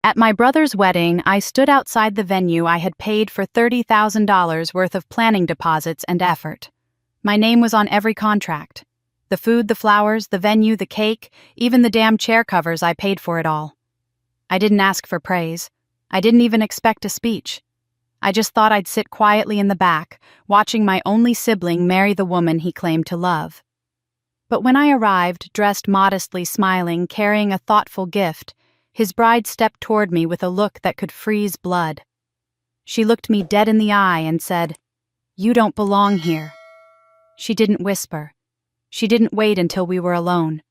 At my brother's wedding, I stood outside the venue I had paid for $30,000 worth of planning deposits and effort. My name was on every contract. The food, the flowers, the venue, the cake, even the damn chair covers, I paid for it all. I didn't ask for praise. I didn't even expect a speech. I just thought I'd sit quietly in the back, watching my only sibling marry the woman he claimed to love. But when I arrived, dressed modestly, smiling, carrying a thoughtful gift, his bride stepped toward me with a look that could freeze blood. She looked me dead in the eye and said, "You don't belong here." She didn't whisper. She didn't wait until we were alone.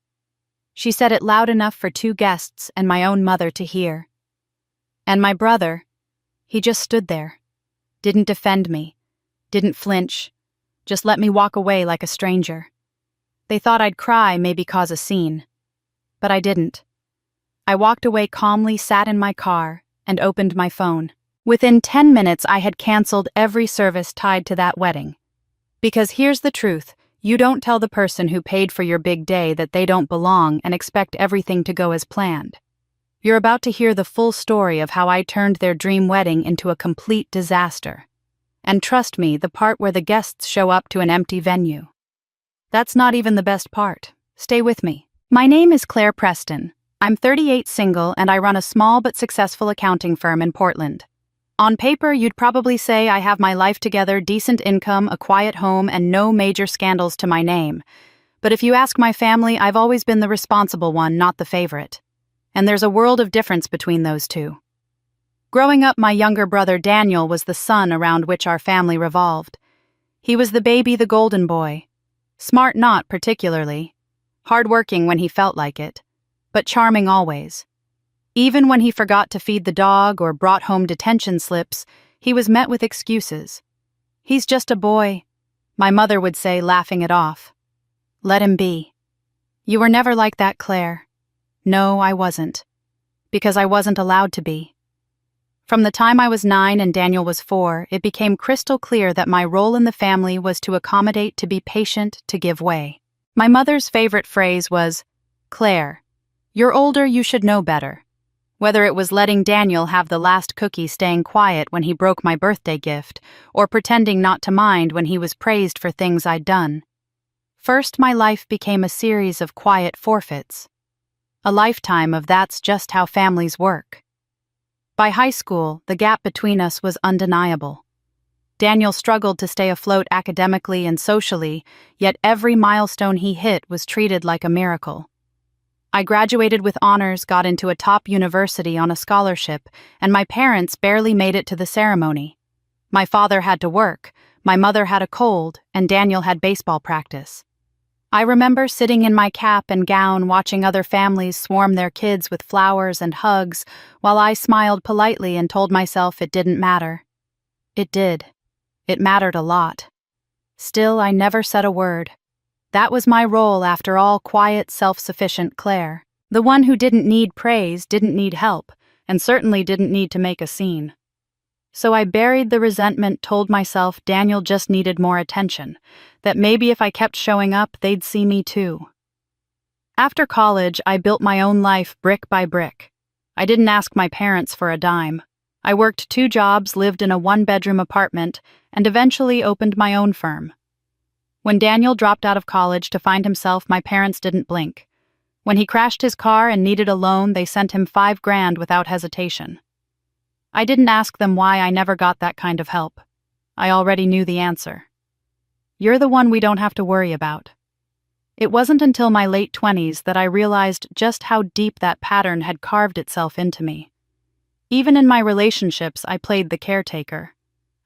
She said it loud enough for two guests and my own mother to hear. And my brother, he just stood there, didn't defend me, didn't flinch, just let me walk away like a stranger. They thought I'd cry, maybe cause a scene. But I didn't. I walked away calmly, sat in my car, and opened my phone. Within 10 minutes, I had canceled every service tied to that wedding. Because here's the truth, you don't tell the person who paid for your big day that they don't belong and expect everything to go as planned. You're about to hear the full story of how I turned their dream wedding into a complete disaster. And trust me, the part where the guests show up to an empty venue. That's not even the best part. Stay with me. My name is Claire Preston. I'm 38, single, and I run a small but successful accounting firm in Portland. On paper, you'd probably say I have my life together, decent income, a quiet home, and no major scandals to my name. But if you ask my family, I've always been the responsible one, not the favorite. And there's a world of difference between those two. Growing up, my younger brother Daniel was the sun around which our family revolved. He was the baby, the golden boy. Smart not particularly. Hardworking when he felt like it. But charming always. Even when he forgot to feed the dog or brought home detention slips, he was met with excuses. "He's just a boy," my mother would say, laughing it off. "Let him be." You were never like that, Claire. No, I wasn't. Because I wasn't allowed to be. From the time I was 9 and Daniel was 4, it became crystal clear that my role in the family was to accommodate, to be patient, to give way. My mother's favorite phrase was, "Claire, you're older, you should know better." Whether it was letting Daniel have the last cookie, staying quiet when he broke my birthday gift, or pretending not to mind when he was praised for things I'd done. First, my life became a series of quiet forfeits. A lifetime of that's just how families work. By high school, the gap between us was undeniable. Daniel struggled to stay afloat academically and socially, yet every milestone he hit was treated like a miracle. I graduated with honors, got into a top university on a scholarship, and my parents barely made it to the ceremony. My father had to work, my mother had a cold, and Daniel had baseball practice. I remember sitting in my cap and gown watching other families swarm their kids with flowers and hugs, while I smiled politely and told myself it didn't matter. It did. It mattered a lot. Still, I never said a word. That was my role after all, quiet, self-sufficient Claire. The one who didn't need praise, didn't need help, and certainly didn't need to make a scene. So I buried the resentment, told myself Daniel just needed more attention, that maybe if I kept showing up, they'd see me too. After college, I built my own life brick by brick. I didn't ask my parents for a dime. I worked 2 jobs, lived in a 1-bedroom apartment, and eventually opened my own firm. When Daniel dropped out of college to find himself, my parents didn't blink. When he crashed his car and needed a loan, they sent him $5,000 without hesitation. I didn't ask them why I never got that kind of help. I already knew the answer. You're the one we don't have to worry about. It wasn't until my late 20s that I realized just how deep that pattern had carved itself into me. Even in my relationships, I played the caretaker.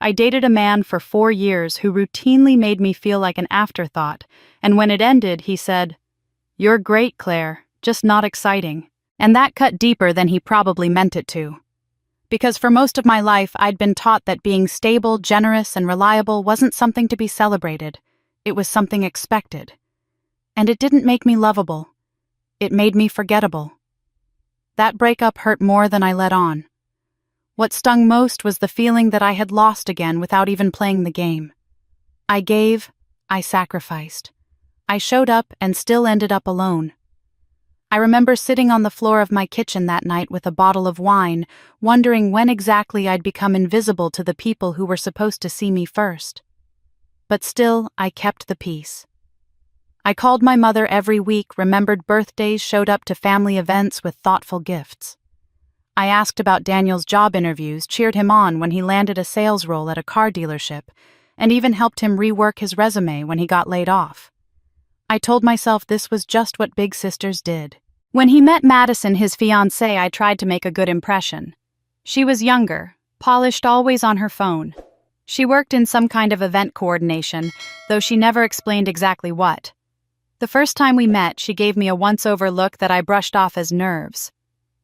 I dated a man for 4 years who routinely made me feel like an afterthought, and when it ended, he said, "You're great, Claire, just not exciting." And that cut deeper than he probably meant it to. Because for most of my life, I'd been taught that being stable, generous, and reliable wasn't something to be celebrated. It was something expected. And it didn't make me lovable. It made me forgettable. That breakup hurt more than I let on. What stung most was the feeling that I had lost again without even playing the game. I gave, I sacrificed. I showed up and still ended up alone. I remember sitting on the floor of my kitchen that night with a bottle of wine, wondering when exactly I'd become invisible to the people who were supposed to see me first. But still, I kept the peace. I called my mother every week, remembered birthdays, showed up to family events with thoughtful gifts. I asked about Daniel's job interviews, cheered him on when he landed a sales role at a car dealership, and even helped him rework his resume when he got laid off. I told myself this was just what big sisters did. When he met Madison, his fiancée, I tried to make a good impression. She was younger, polished, always on her phone. She worked in some kind of event coordination, though she never explained exactly what. The first time we met, she gave me a once-over look that I brushed off as nerves.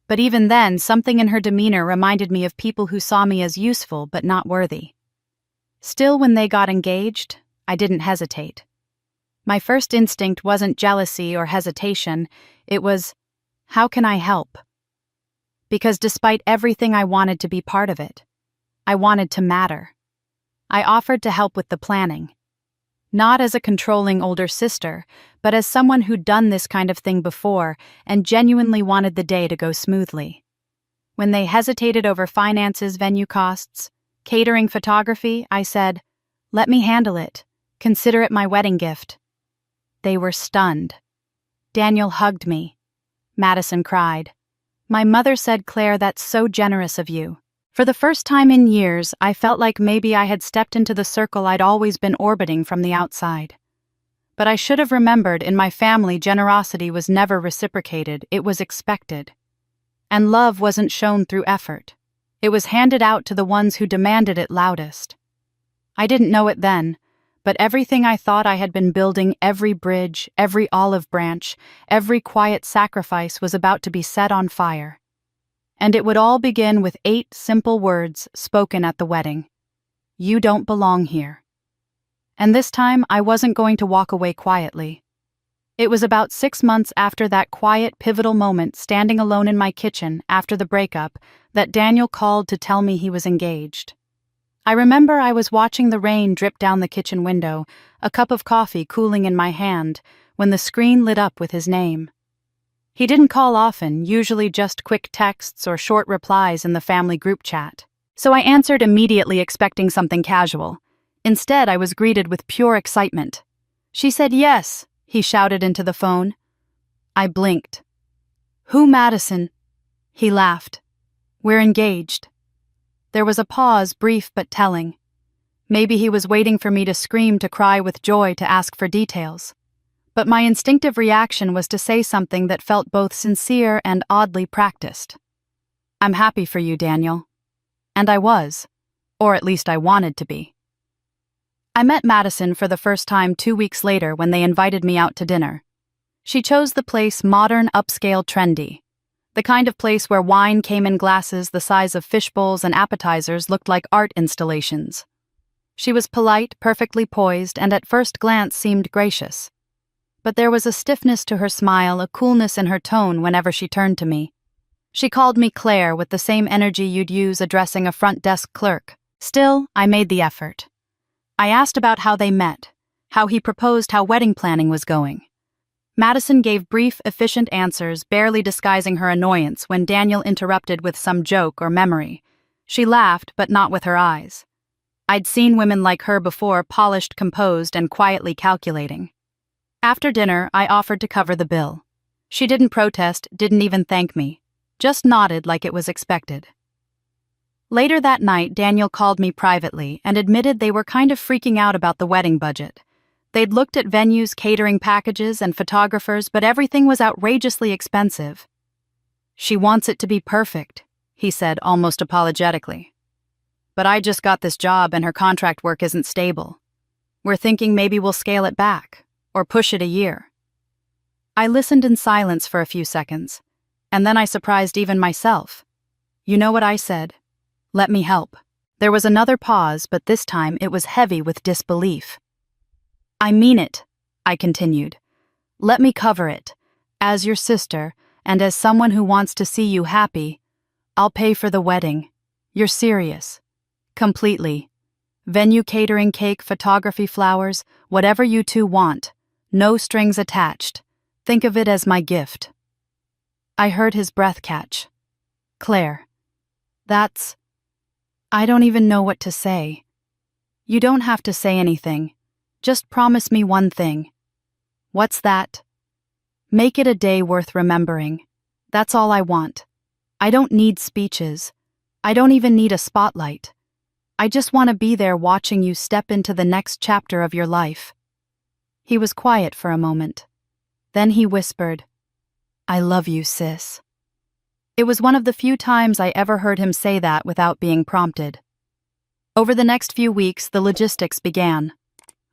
But even then, something in her demeanor reminded me of people who saw me as useful but not worthy. Still, when they got engaged, I didn't hesitate. My first instinct wasn't jealousy or hesitation, it was, how can I help? Because despite everything, I wanted to be part of it. I wanted to matter. I offered to help with the planning. Not as a controlling older sister, but as someone who'd done this kind of thing before and genuinely wanted the day to go smoothly. When they hesitated over finances, venue costs, catering, photography, I said, "Let me handle it. Consider it my wedding gift." They were stunned. Daniel hugged me. Madison cried. My mother said, "Claire, that's so generous of you." For the first time in years, I felt like maybe I had stepped into the circle I'd always been orbiting from the outside. But I should have remembered, in my family, generosity was never reciprocated, it was expected. And love wasn't shown through effort. It was handed out to the ones who demanded it loudest. I didn't know it then, but everything I thought I had been building, every bridge, every olive branch, every quiet sacrifice was about to be set on fire. And it would all begin with 8 simple words spoken at the wedding. "You don't belong here." And this time, I wasn't going to walk away quietly. It was about 6 months after that quiet, pivotal moment, standing alone in my kitchen after the breakup, that Daniel called to tell me he was engaged. I remember I was watching the rain drip down the kitchen window, a cup of coffee cooling in my hand, when the screen lit up with his name. He didn't call often, usually just quick texts or short replies in the family group chat. So I answered immediately, expecting something casual. Instead, I was greeted with pure excitement. "She said yes," he shouted into the phone. I blinked. "Who, Madison?" He laughed. "We're engaged." There was a pause, brief but telling. Maybe he was waiting for me to scream, to cry with joy, to ask for details. But my instinctive reaction was to say something that felt both sincere and oddly practiced. "I'm happy for you, Daniel." And I was. Or at least I wanted to be. I met Madison for the first time 2 weeks later when they invited me out to dinner. She chose the place modern, upscale, trendy. The kind of place where wine came in glasses the size of fish bowls and appetizers looked like art installations. She was polite, perfectly poised, and at first glance seemed gracious. But there was a stiffness to her smile, a coolness in her tone whenever she turned to me. She called me Claire with the same energy you'd use addressing a front desk clerk. Still, I made the effort. I asked about how they met, how he proposed, how wedding planning was going. Madison gave brief, efficient answers, barely disguising her annoyance when Daniel interrupted with some joke or memory. She laughed, but not with her eyes. I'd seen women like her before, polished, composed, and quietly calculating. After dinner, I offered to cover the bill. She didn't protest, didn't even thank me, just nodded like it was expected. Later that night, Daniel called me privately and admitted they were kind of freaking out about the wedding budget. They'd looked at venues, catering packages, and photographers, but everything was outrageously expensive. "She wants it to be perfect," he said almost apologetically. "But I just got this job and her contract work isn't stable. We're thinking maybe we'll scale it back, or push it a year." I listened in silence for a few seconds, and then I surprised even myself. "You know what I said? Let me help." There was another pause, but this time it was heavy with disbelief. "I mean it," I continued. "Let me cover it. As your sister, and as someone who wants to see you happy, I'll pay for the wedding. You're serious. Completely. Venue, catering, cake, photography, flowers, whatever you two want. No strings attached. Think of it as my gift." I heard his breath catch. Claire. I don't even know what to say. You don't have to say anything. Just promise me one thing. What's that? Make it a day worth remembering. That's all I want. I don't need speeches. I don't even need a spotlight. I just want to be there watching you step into the next chapter of your life. He was quiet for a moment. Then he whispered, I love you, sis. It was one of the few times I ever heard him say that without being prompted. Over the next few weeks, the logistics began.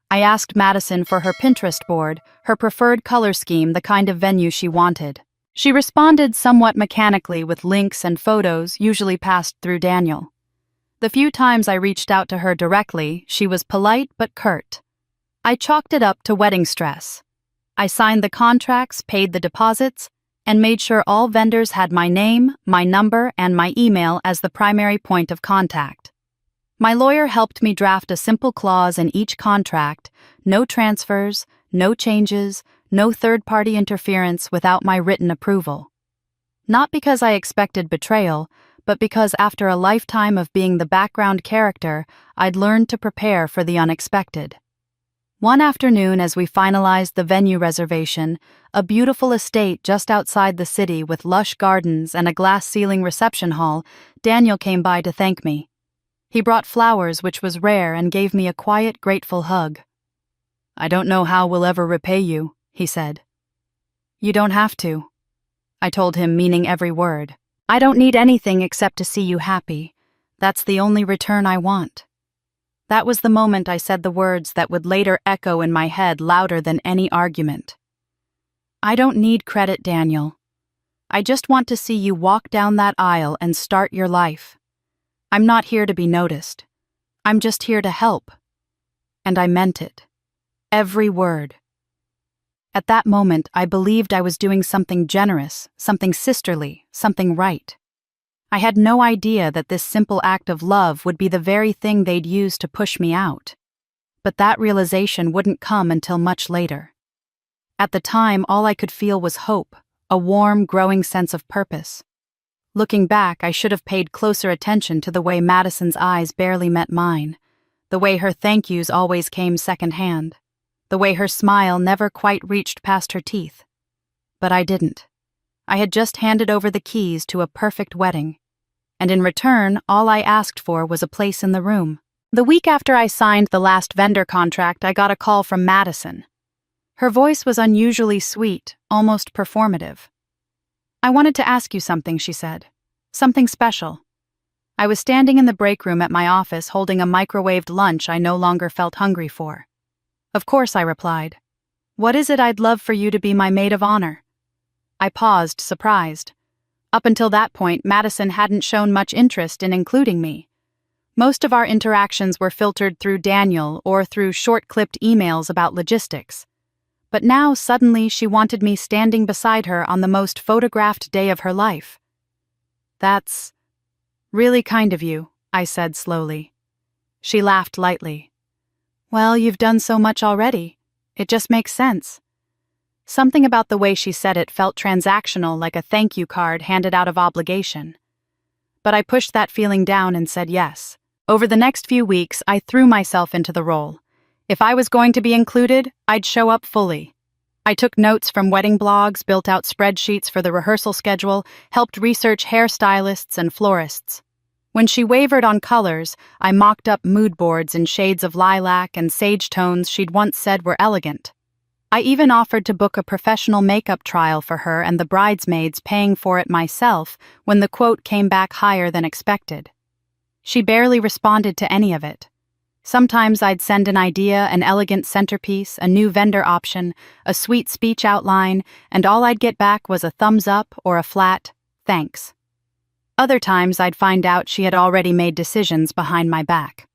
I asked Madison for her Pinterest board, her preferred color scheme, the kind of venue she wanted. She responded somewhat mechanically with links and photos, usually passed through Daniel. The few times I reached out to her directly, she was polite but curt. I chalked it up to wedding stress. I signed the contracts, paid the deposits, and made sure all vendors had my name, my number, and my email as the primary point of contact. My lawyer helped me draft a simple clause in each contract: no transfers, no changes, no third-party interference without my written approval. Not because I expected betrayal, but because after a lifetime of being the background character, I'd learned to prepare for the unexpected. One afternoon, as we finalized the venue reservation, a beautiful estate just outside the city with lush gardens and a glass-ceiling reception hall, Daniel came by to thank me. He brought flowers, which was rare, and gave me a quiet, grateful hug. I don't know how we'll ever repay you, he said. You don't have to, I told him, meaning every word. I don't need anything except to see you happy. That's the only return I want. That was the moment I said the words that would later echo in my head louder than any argument. I don't need credit, Daniel. I just want to see you walk down that aisle and start your life. I'm not here to be noticed. I'm just here to help. And I meant it. Every word. At that moment, I believed I was doing something generous, something sisterly, something right. I had no idea that this simple act of love would be the very thing they'd use to push me out. But that realization wouldn't come until much later. At the time, all I could feel was hope, a warm, growing sense of purpose. Looking back, I should have paid closer attention to the way Madison's eyes barely met mine, the way her thank yous always came secondhand, the way her smile never quite reached past her teeth. But I didn't. I had just handed over the keys to a perfect wedding, and in return, all I asked for was a place in the room. The week after I signed the last vendor contract, I got a call from Madison. Her voice was unusually sweet, almost performative. I wanted to ask you something, she said. Something special. I was standing in the break room at my office holding a microwaved lunch I no longer felt hungry for. Of course, I replied. What is it? I'd love for you to be my maid of honor. I paused, surprised. Up until that point, Madison hadn't shown much interest in including me. Most of our interactions were filtered through Daniel or through short-clipped emails about logistics. But now, suddenly, she wanted me standing beside her on the most photographed day of her life. That's really kind of you, I said slowly. She laughed lightly. Well, you've done so much already. It just makes sense. Something about the way she said it felt transactional, like a thank you card handed out of obligation. But I pushed that feeling down and said yes. Over the next few weeks, I threw myself into the role. If I was going to be included, I'd show up fully. I took notes from wedding blogs, built out spreadsheets for the rehearsal schedule, helped research hairstylists and florists. When she wavered on colors, I mocked up mood boards in shades of lilac and sage tones she'd once said were elegant. I even offered to book a professional makeup trial for her and the bridesmaids, paying for it myself when the quote came back higher than expected. She barely responded to any of it. Sometimes I'd send an idea, an elegant centerpiece, a new vendor option, a sweet speech outline, and all I'd get back was a thumbs up or a flat, thanks. Other times I'd find out she had already made decisions behind my back.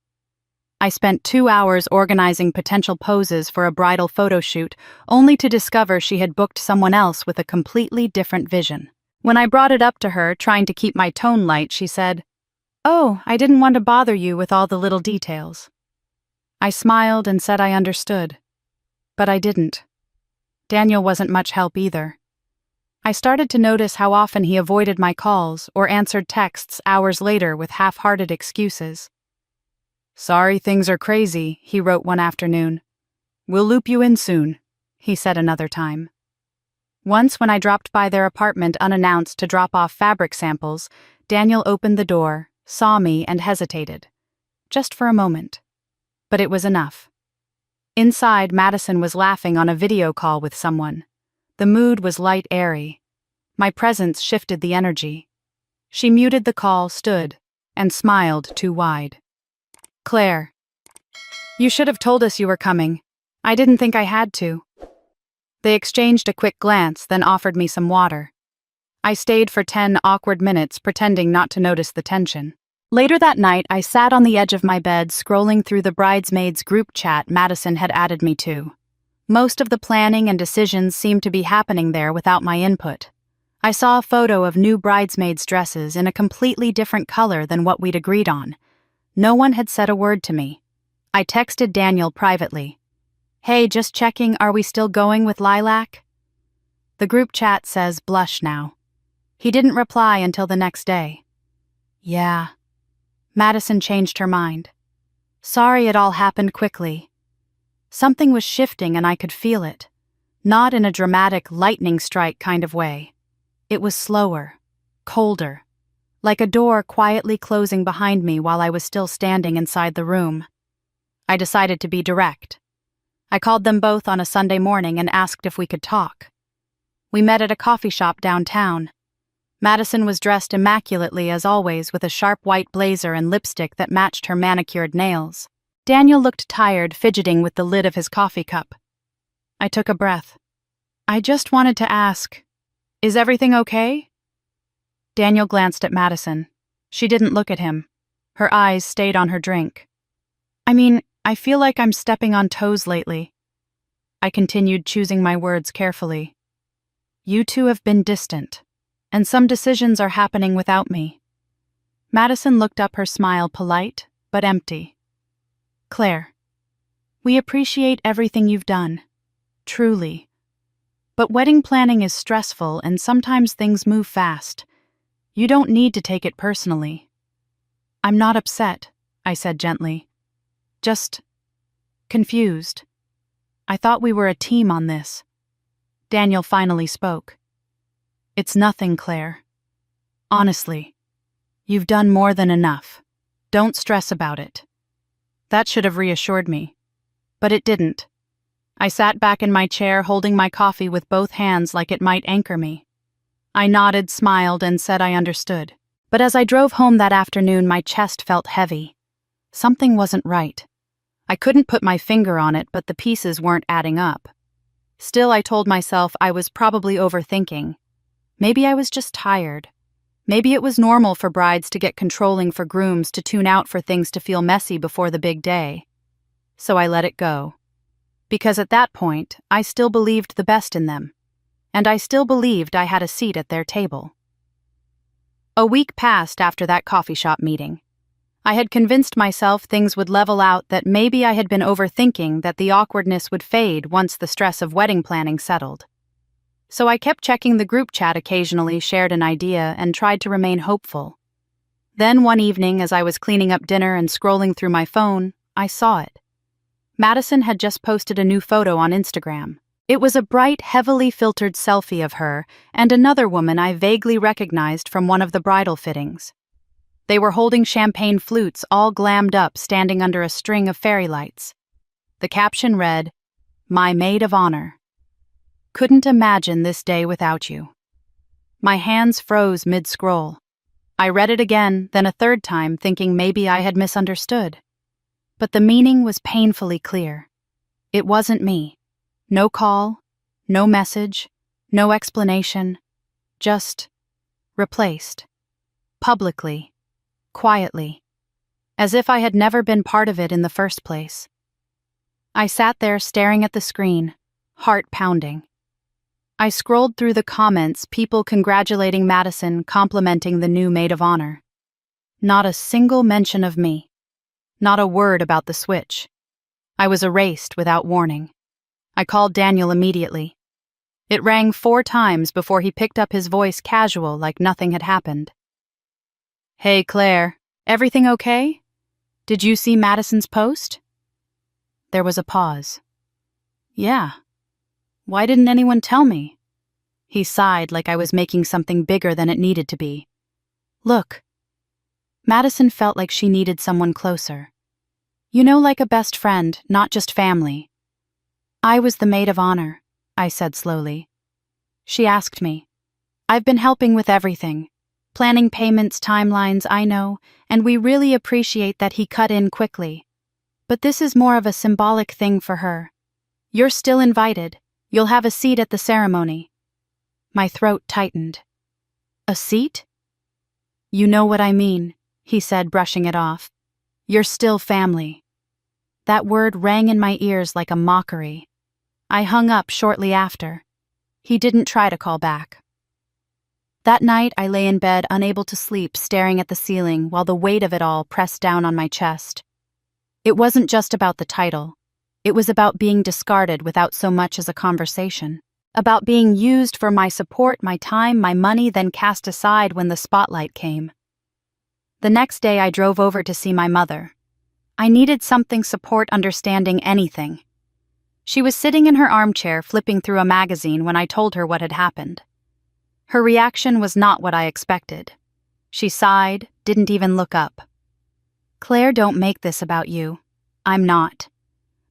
I spent 2 hours organizing potential poses for a bridal photo shoot, only to discover she had booked someone else with a completely different vision. When I brought it up to her, trying to keep my tone light, she said, "Oh, I didn't want to bother you with all the little details." I smiled and said I understood. But I didn't. Daniel wasn't much help either. I started to notice how often he avoided my calls or answered texts hours later with half-hearted excuses. "Sorry things are crazy," he wrote one afternoon. "We'll loop you in soon," he said another time. Once, when I dropped by their apartment unannounced to drop off fabric samples, Daniel opened the door, saw me, and hesitated. Just for a moment. But it was enough. Inside, Madison was laughing on a video call with someone. The mood was light airy. My presence shifted the energy. She muted the call, stood, and smiled too wide. "Claire, you should have told us you were coming. I didn't think I had to." They exchanged a quick glance, then offered me some water. I stayed for 10 awkward minutes, pretending not to notice the tension. Later that night, I sat on the edge of my bed, scrolling through the bridesmaids group chat Madison had added me to. Most of the planning and decisions seemed to be happening there without my input. I saw a photo of new bridesmaids' dresses in a completely different color than what we'd agreed on. No one had said a word to me. I texted Daniel privately. "Hey, just checking, are we still going with lilac?" The group chat says blush now. He didn't reply until the next day. "Yeah." Madison changed her mind. "Sorry it all happened quickly." Something was shifting and I could feel it. Not in a dramatic lightning strike kind of way. It was slower, colder, like a door quietly closing behind me while I was still standing inside the room. I decided to be direct. I called them both on a Sunday morning and asked if we could talk. We met at a coffee shop downtown. Madison was dressed immaculately as always, with a sharp white blazer and lipstick that matched her manicured nails. Daniel looked tired, fidgeting with the lid of his coffee cup. I took a breath. "I just wanted to ask, is everything okay?" Daniel glanced at Madison. She didn't look at him. Her eyes stayed on her drink. I feel like I'm stepping on toes lately." I continued, choosing my words carefully. "You two have been distant, and some decisions are happening without me." Madison looked up, her smile polite but empty. "Claire, we appreciate everything you've done. Truly. But wedding planning is stressful and sometimes things move fast. You don't need to take it personally." "I'm not upset," I said gently. "Just confused. I thought we were a team on this." Daniel finally spoke. "It's nothing, Claire. Honestly, you've done more than enough. Don't stress about it." That should have reassured me. But it didn't. I sat back in my chair, holding my coffee with both hands like it might anchor me. I nodded, smiled, and said I understood. But as I drove home that afternoon, my chest felt heavy. Something wasn't right. I couldn't put my finger on it, but the pieces weren't adding up. Still, I told myself I was probably overthinking. Maybe I was just tired. Maybe it was normal for brides to get controlling, for grooms to tune out, for things to feel messy before the big day. So I let it go. Because at that point, I still believed the best in them. And I still believed I had a seat at their table. A week passed after that coffee shop meeting. I had convinced myself things would level out, that maybe I had been overthinking, that the awkwardness would fade once the stress of wedding planning settled. So I kept checking the group chat occasionally, shared an idea, and tried to remain hopeful. Then one evening, as I was cleaning up dinner and scrolling through my phone, I saw it. Madison had just posted a new photo on Instagram. It was a bright, heavily filtered selfie of her and another woman I vaguely recognized from one of the bridal fittings. They were holding champagne flutes, all glammed up, standing under a string of fairy lights. The caption read, "My maid of honor. Couldn't imagine this day without you." My hands froze mid-scroll. I read it again, then a third time, thinking maybe I had misunderstood. But the meaning was painfully clear. It wasn't me. No call, no message, no explanation. Just replaced. Publicly. Quietly. As if I had never been part of it in the first place. I sat there staring at the screen, heart pounding. I scrolled through the comments, people congratulating Madison, complimenting the new maid of honor. Not a single mention of me. Not a word about the switch. I was erased without warning. I called Daniel immediately. It rang 4 times before he picked up his voice casual like nothing had happened. "Hey, Claire, everything okay? Did you see Madison's post?" There was a pause. "Yeah. Why didn't anyone tell me?" He sighed like I was making something bigger than it needed to be. "Look." Madison felt like she needed someone closer. You know, like a best friend, not just family. "I was the maid of honor," I said slowly. She asked me. "I've been helping with everything. Planning payments, timelines, I know, and we really appreciate that he cut in quickly. But this is more of a symbolic thing for her. You're still invited. You'll have a seat at the ceremony." My throat tightened. "A seat?" "You know what I mean," he said, brushing it off. "You're still family." That word rang in my ears like a mockery. I hung up shortly after. He didn't try to call back. That night I lay in bed unable to sleep, staring at the ceiling while the weight of it all pressed down on my chest. It wasn't just about the title. It was about being discarded without so much as a conversation. About being used for my support, my time, my money, then cast aside when the spotlight came. The next day I drove over to see my mother. I needed something support, understanding, anything. She was sitting in her armchair flipping through a magazine when I told her what had happened. Her reaction was not what I expected. She sighed, didn't even look up. "Claire, don't make this about you. I'm not.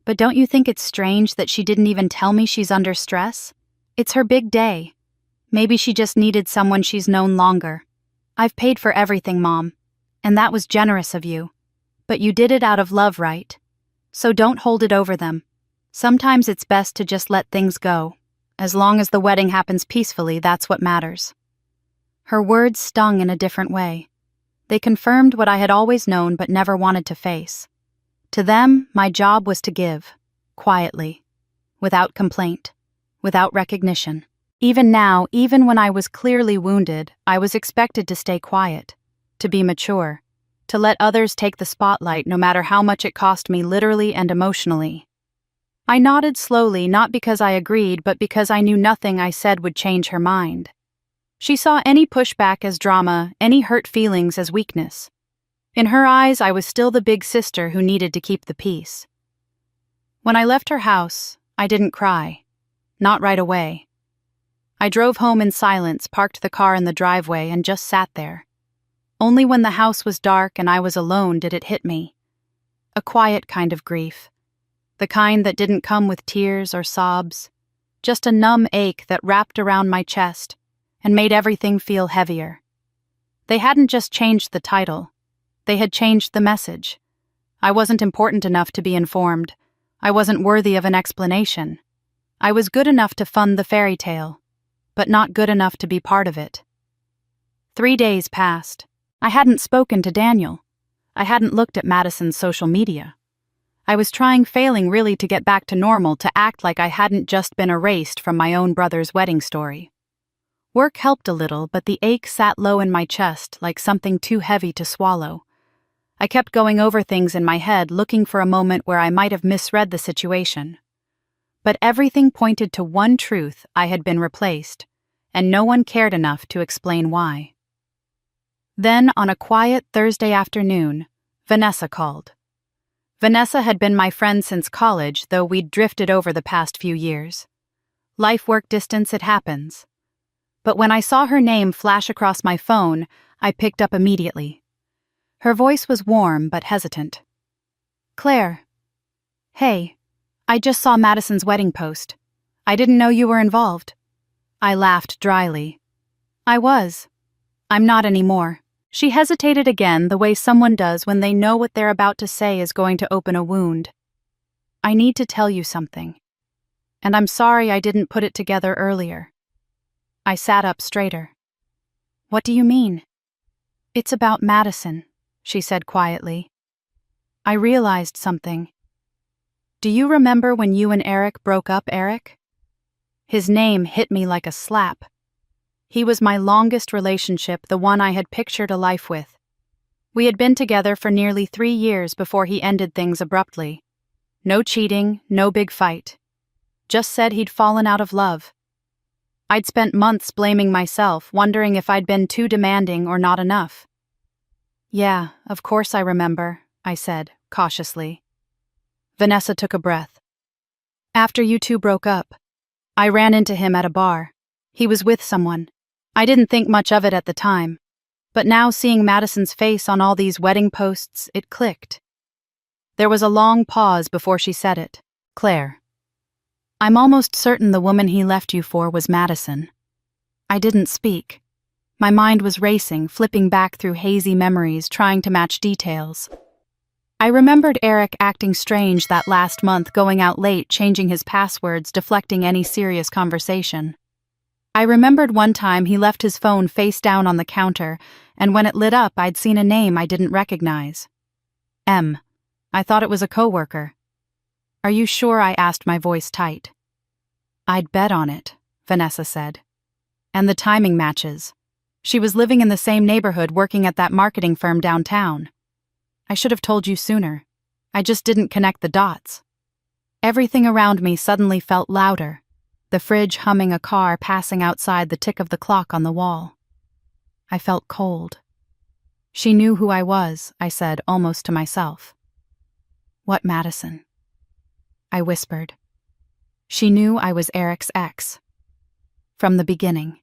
But don't you think it's strange that she didn't even tell me she's under stress? It's her big day. Maybe she just needed someone she's known longer. I've paid for everything, Mom, and that was generous of you. But you did it out of love, right? So don't hold it over them. Sometimes it's best to just let things go. As long as the wedding happens peacefully, that's what matters." Her words stung in a different way. They confirmed what I had always known but never wanted to face. To them, my job was to give, quietly, without complaint, without recognition. Even now, even when I was clearly wounded, I was expected to stay quiet, to be mature, to let others take the spotlight no matter how much it cost me literally and emotionally. I nodded slowly, not because I agreed, but because I knew nothing I said would change her mind. She saw any pushback as drama, any hurt feelings as weakness. In her eyes, I was still the big sister who needed to keep the peace. When I left her house, I didn't cry. Not right away. I drove home in silence, parked the car in the driveway, and just sat there. Only when the house was dark and I was alone did it hit me. A quiet kind of grief. The kind that didn't come with tears or sobs. Just a numb ache that wrapped around my chest and made everything feel heavier. They hadn't just changed the title. They had changed the message. I wasn't important enough to be informed. I wasn't worthy of an explanation. I was good enough to fund the fairy tale, but not good enough to be part of it. 3 days passed. I hadn't spoken to Daniel. I hadn't looked at Madison's social media. I was failing really to get back to normal, to act like I hadn't just been erased from my own brother's wedding story. Work helped a little, but the ache sat low in my chest like something too heavy to swallow. I kept going over things in my head, looking for a moment where I might have misread the situation. But everything pointed to one truth: I had been replaced, and no one cared enough to explain why. Then, on a quiet Thursday afternoon, Vanessa called. Vanessa had been my friend since college, though we'd drifted over the past few years. Life-work distance, it happens. But when I saw her name flash across my phone, I picked up immediately. Her voice was warm but hesitant. "Claire. Hey, I just saw Madison's wedding post. I didn't know you were involved." I laughed dryly. "I was. I'm not anymore." She hesitated again, the way someone does when they know what they're about to say is going to open a wound. "I need to tell you something. And I'm sorry I didn't put it together earlier." I sat up straighter. "What do you mean?" "It's about Madison," she said quietly. I realized something. "Do you remember when you and Eric broke up, Eric?" His name hit me like a slap. He was my longest relationship, the one I had pictured a life with. We had been together for nearly 3 years before he ended things abruptly. No cheating, no big fight. Just said he'd fallen out of love. I'd spent months blaming myself, wondering if I'd been too demanding or not enough. "Yeah, of course I remember," I said, cautiously. Vanessa took a breath. "After you two broke up, I ran into him at a bar. He was with someone. I didn't think much of it at the time, but now seeing Madison's face on all these wedding posts, it clicked." There was a long pause before she said it. "Claire, I'm almost certain the woman he left you for was Madison." I didn't speak. My mind was racing, flipping back through hazy memories, trying to match details. I remembered Eric acting strange that last month, going out late, changing his passwords, deflecting any serious conversation. I remembered one time he left his phone face down on the counter, and when it lit up, I'd seen a name I didn't recognize. M. I thought it was a coworker. "Are you sure?" I asked, my voice tight. "I'd bet on it," Vanessa said. "And the timing matches. She was living in the same neighborhood, working at that marketing firm downtown. I should have told you sooner. I just didn't connect the dots." Everything around me suddenly felt louder, the fridge humming, a car passing outside, the tick of the clock on the wall. I felt cold. "She knew who I was," I said, almost to myself. "What Madison?" I whispered. "She knew I was Eric's ex. From the beginning.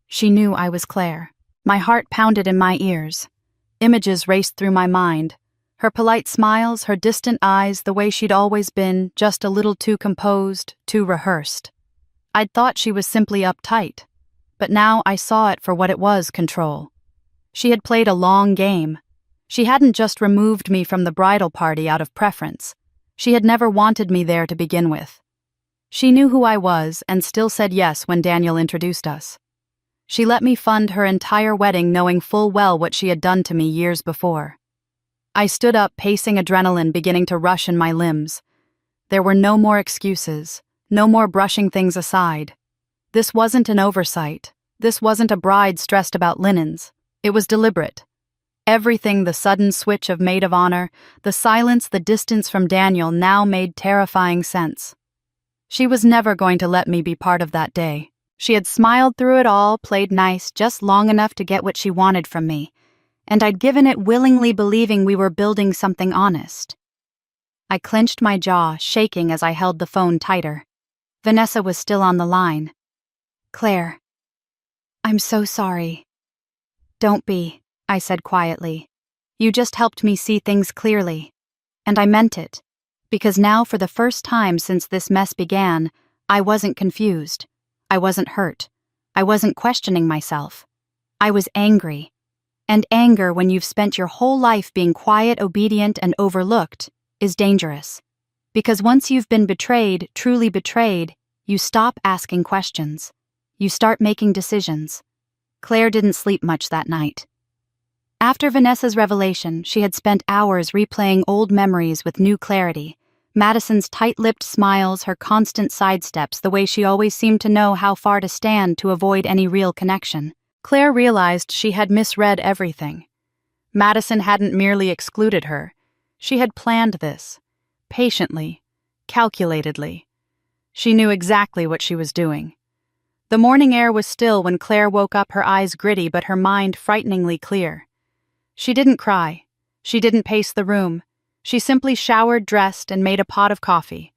She knew I was Claire." My heart pounded in my ears. Images raced through my mind. Her polite smiles, her distant eyes, the way she'd always been, just a little too composed, too rehearsed. I'd thought she was simply uptight, but now I saw it for what it was: control. She had played a long game. She hadn't just removed me from the bridal party out of preference. She had never wanted me there to begin with. She knew who I was and still said yes when Daniel introduced us. She let me fund her entire wedding, knowing full well what she had done to me years before. I stood up, pacing, adrenaline beginning to rush in my limbs. There were no more excuses, no more brushing things aside. This wasn't an oversight. This wasn't a bride stressed about linens. It was deliberate. Everything, the sudden switch of maid of honor, the silence, the distance from Daniel, now made terrifying sense. She was never going to let me be part of that day. She had smiled through it all, played nice, just long enough to get what she wanted from me, and I'd given it willingly, believing we were building something honest. I clenched my jaw, shaking as I held the phone tighter. Vanessa was still on the line. "Claire, I'm so sorry." "Don't be," I said quietly. "You just helped me see things clearly." And I meant it, because now, for the first time since this mess began, I wasn't confused. I wasn't hurt. I wasn't questioning myself. I was angry. And anger, when you've spent your whole life being quiet, obedient, and overlooked, is dangerous. Because once you've been betrayed, truly betrayed, you stop asking questions. You start making decisions. Claire didn't sleep much that night. After Vanessa's revelation, she had spent hours replaying old memories with new clarity. Madison's tight-lipped smiles, her constant sidesteps, the way she always seemed to know how far to stand to avoid any real connection. Claire realized she had misread everything. Madison hadn't merely excluded her. She had planned this. Patiently. Calculatedly. She knew exactly what she was doing. The morning air was still when Claire woke up, her eyes gritty but her mind frighteningly clear. She didn't cry. She didn't pace the room. She simply showered, dressed, and made a pot of coffee.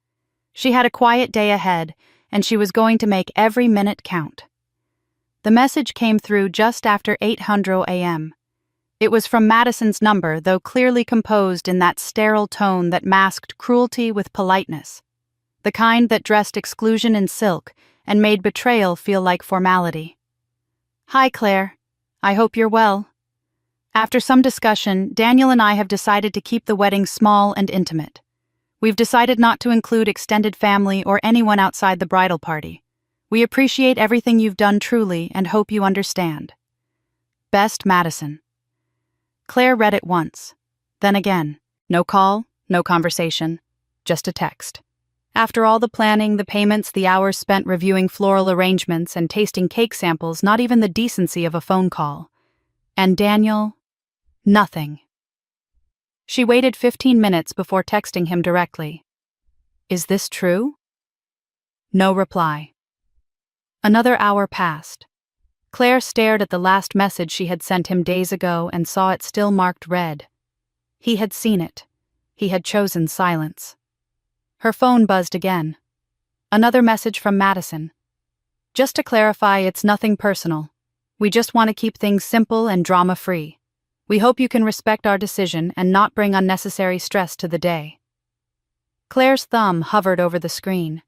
She had a quiet day ahead, and she was going to make every minute count. The message came through just after 8:00 a.m. It was from Madison's number, though clearly composed in that sterile tone that masked cruelty with politeness. The kind that dressed exclusion in silk and made betrayal feel like formality. "Hi, Claire. I hope you're well. After some discussion, Daniel and I have decided to keep the wedding small and intimate. We've decided not to include extended family or anyone outside the bridal party. We appreciate everything you've done truly and hope you understand. Best, Madison." Claire read it once, then again. No call, no conversation, just a text. After all the planning, the payments, the hours spent reviewing floral arrangements and tasting cake samples, not even the decency of a phone call. And Daniel? Nothing. She waited 15 minutes before texting him directly. "Is this true?" No reply. Another hour passed. Claire stared at the last message she had sent him days ago and saw it still marked red. He had seen it. He had chosen silence. Her phone buzzed again. Another message from Madison. "Just to clarify, it's nothing personal. We just want to keep things simple and drama-free. We hope you can respect our decision and not bring unnecessary stress to the day." Claire's thumb hovered over the screen.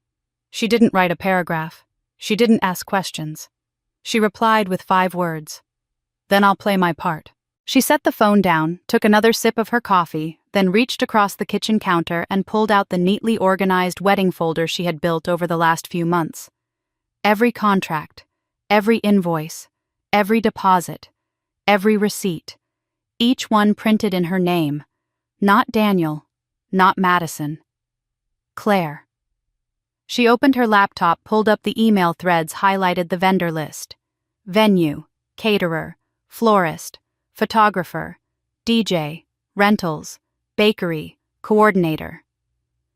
She didn't write a paragraph. She didn't ask questions. She replied with 5 words. "Then I'll play my part." She set the phone down, took another sip of her coffee, then reached across the kitchen counter and pulled out the neatly organized wedding folder she had built over the last few months. Every contract, every invoice, every deposit, every receipt, each one printed in her name. Not Daniel, not Madison. Claire. She opened her laptop, pulled up the email threads, highlighted the vendor list. Venue, caterer, florist, photographer, DJ, rentals, bakery, coordinator.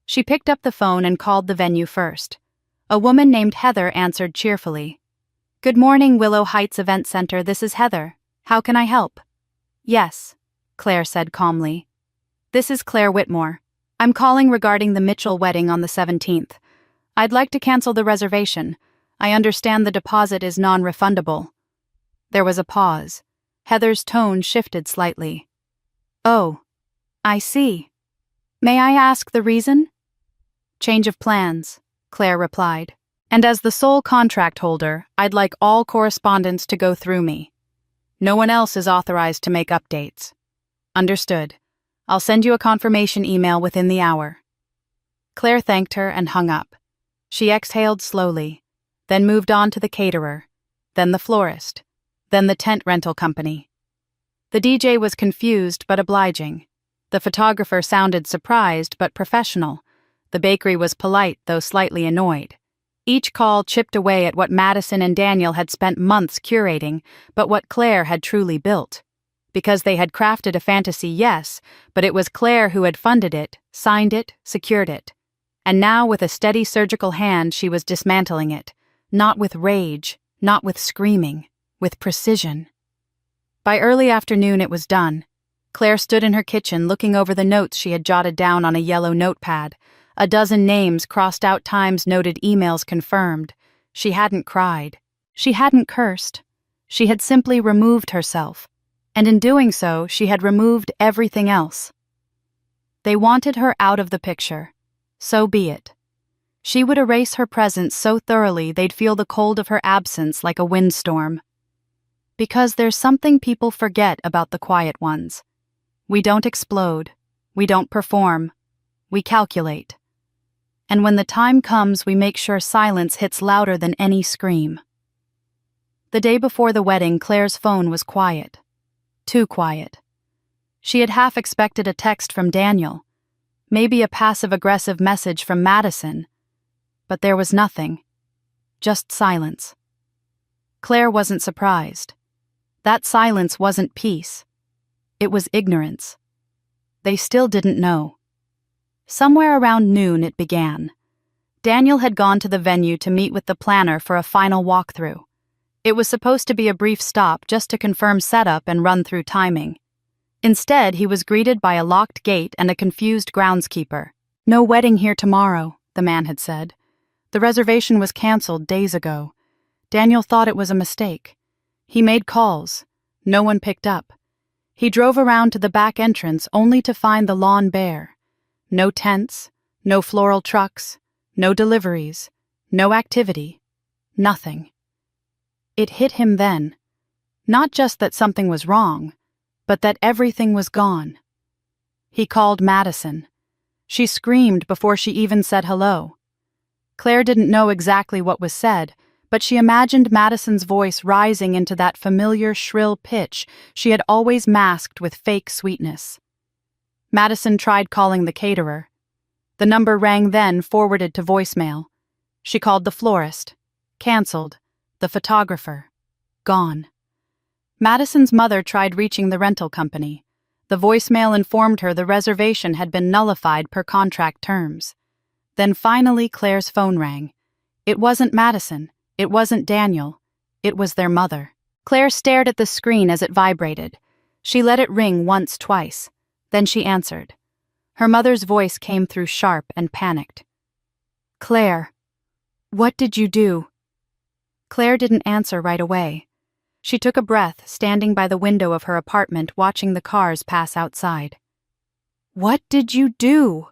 She picked up the phone and called the venue first. A woman named Heather answered cheerfully. "Good morning, Willow Heights Event Center. This is Heather. How can I help?" "Yes," Claire said calmly. "This is Claire Whitmore. I'm calling regarding the Mitchell wedding on the 17th. I'd like to cancel the reservation. I understand the deposit is non-refundable." There was a pause. Heather's tone shifted slightly. "Oh, I see. May I ask the reason?" "Change of plans," Claire replied. "And as the sole contract holder, I'd like all correspondence to go through me. No one else is authorized to make updates." "Understood. I'll send you a confirmation email within the hour." Claire thanked her and hung up. She exhaled slowly, then moved on to the caterer, then the florist, then the tent rental company. The DJ was confused but obliging. The photographer sounded surprised but professional. The bakery was polite, though slightly annoyed. Each call chipped away at what Madison and Daniel had spent months curating, but what Claire had truly built. Because they had crafted a fantasy, yes, but it was Claire who had funded it, signed it, secured it. And now, with a steady surgical hand, she was dismantling it. Not with rage, not with screaming, with precision. By early afternoon it was done. Claire stood in her kitchen looking over the notes she had jotted down on a yellow notepad. A dozen names crossed out, times noted, emails confirmed. She hadn't cried. She hadn't cursed. She had simply removed herself. And in doing so, she had removed everything else. They wanted her out of the picture. So be it. She would erase her presence so thoroughly they'd feel the cold of her absence like a windstorm. Because there's something people forget about the quiet ones. We don't explode. We don't perform. We calculate. And when the time comes, we make sure silence hits louder than any scream. The day before the wedding, Claire's phone was quiet. Too quiet. She had half expected a text from Daniel, maybe a passive-aggressive message from Madison, but there was nothing. Just silence. Claire wasn't surprised. That silence wasn't peace. It was ignorance. They still didn't know. Somewhere around noon it began. Daniel had gone to the venue to meet with the planner for a final walkthrough. It was supposed to be a brief stop just to confirm setup and run through timing. Instead, he was greeted by a locked gate and a confused groundskeeper. "No wedding here tomorrow," the man had said. "The reservation was canceled days ago. Daniel thought it was a mistake. He made calls. No one picked up. He drove around to the back entrance only to find the lawn bare. No tents, no floral trucks, no deliveries, no activity, nothing." It hit him then. Not just that something was wrong, but that everything was gone. He called Madison. She screamed before she even said hello. Claire didn't know exactly what was said, but she imagined Madison's voice rising into that familiar shrill pitch she had always masked with fake sweetness. Madison tried calling the caterer. The number rang, then forwarded to voicemail. She called the florist. Cancelled. The photographer. Gone. Madison's mother tried reaching the rental company. The voicemail informed her the reservation had been nullified per contract terms. Then finally Claire's phone rang. It wasn't Madison. It wasn't Daniel. It was their mother. Claire stared at the screen as it vibrated. She let it ring once, twice. Then she answered. Her mother's voice came through sharp and panicked. "Claire, what did you do?" Claire didn't answer right away. She took a breath, standing by the window of her apartment, watching the cars pass outside. "What did you do?"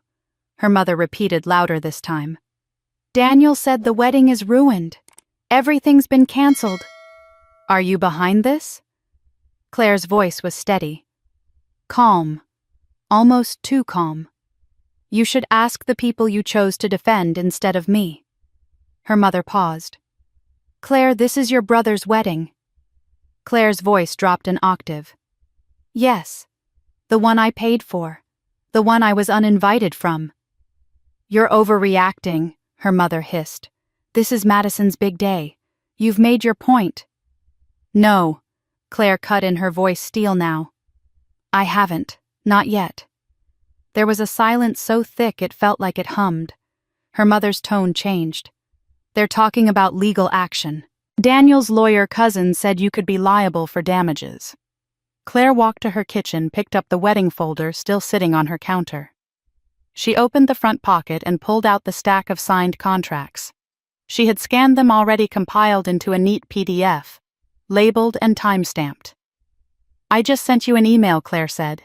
her mother repeated louder this time. "Daniel said the wedding is ruined. Everything's been canceled. Are you behind this?" Claire's voice was steady. Calm. Almost too calm. "You should ask the people you chose to defend instead of me." Her mother paused. "Claire, this is your brother's wedding." Claire's voice dropped an octave. "Yes, the one I paid for. The one I was uninvited from." "You're overreacting," her mother hissed. "This is Madison's big day. You've made your point." "No," Claire cut in, her voice steel now. "I haven't. Not yet." There was a silence so thick it felt like it hummed. Her mother's tone changed. "They're talking about legal action. Daniel's lawyer cousin said you could be liable for damages." Claire walked to her kitchen, picked up the wedding folder still sitting on her counter. She opened the front pocket and pulled out the stack of signed contracts. She had scanned them, already compiled into a neat PDF, labeled and time-stamped. "I just sent you an email," Claire said.